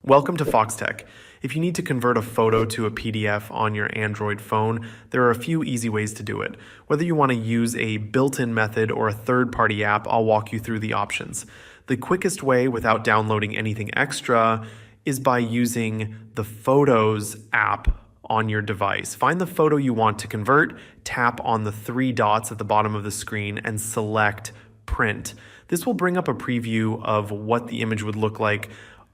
Welcome to Foxtech. If you need to convert a photo to a PDF on your Android phone, there are a few easy ways to do it. Whether you want to use a built-in method or a third-party app, I'll walk you through the options. The quickest way without downloading anything extra is by using the Photos app on your device. Find the photo you want to convert, tap on the three dots at the bottom of the screen, and select Print. This will bring up a preview of what the image would look like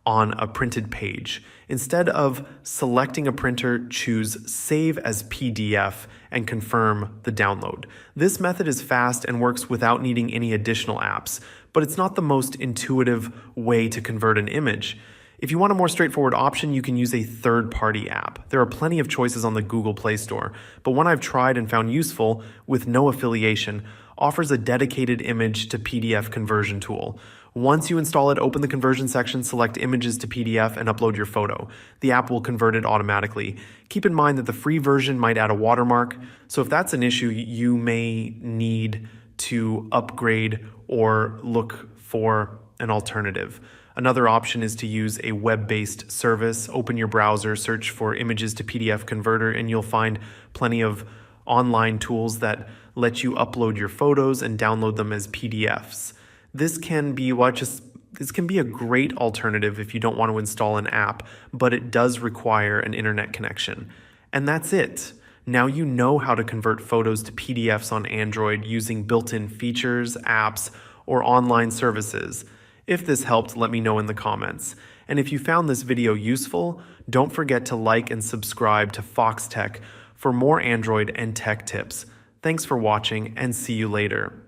on a printed page. Instead of selecting a printer, choose Save as PDF and confirm the download. This method is fast and works without needing any additional apps, but it's not the most intuitive way to convert an image. If you want a more straightforward option, you can use a third-party app. There are plenty of choices on the Google Play Store, but one I've tried and found useful with no affiliation offers a dedicated image to PDF conversion tool. Once you install it, open the conversion section, select Images to PDF, and upload your photo. The app will convert it automatically. Keep in mind that the free version might add a watermark, so if that's an issue, you may need to upgrade or look for an alternative. Another option is to use a web-based service. Open your browser, search for Images to PDF Converter, and you'll find plenty of online tools that let you upload your photos and download them as PDFs. This can be a great alternative if you don't want to install an app, but it does require an internet connection. And that's it. Now you know how to convert photos to PDFs on Android using built-in features, apps, or online services. If this helped, let me know in the comments. And if you found this video useful, don't forget to like and subscribe to Foxtech for more Android and tech tips. Thanks for watching, and see you later.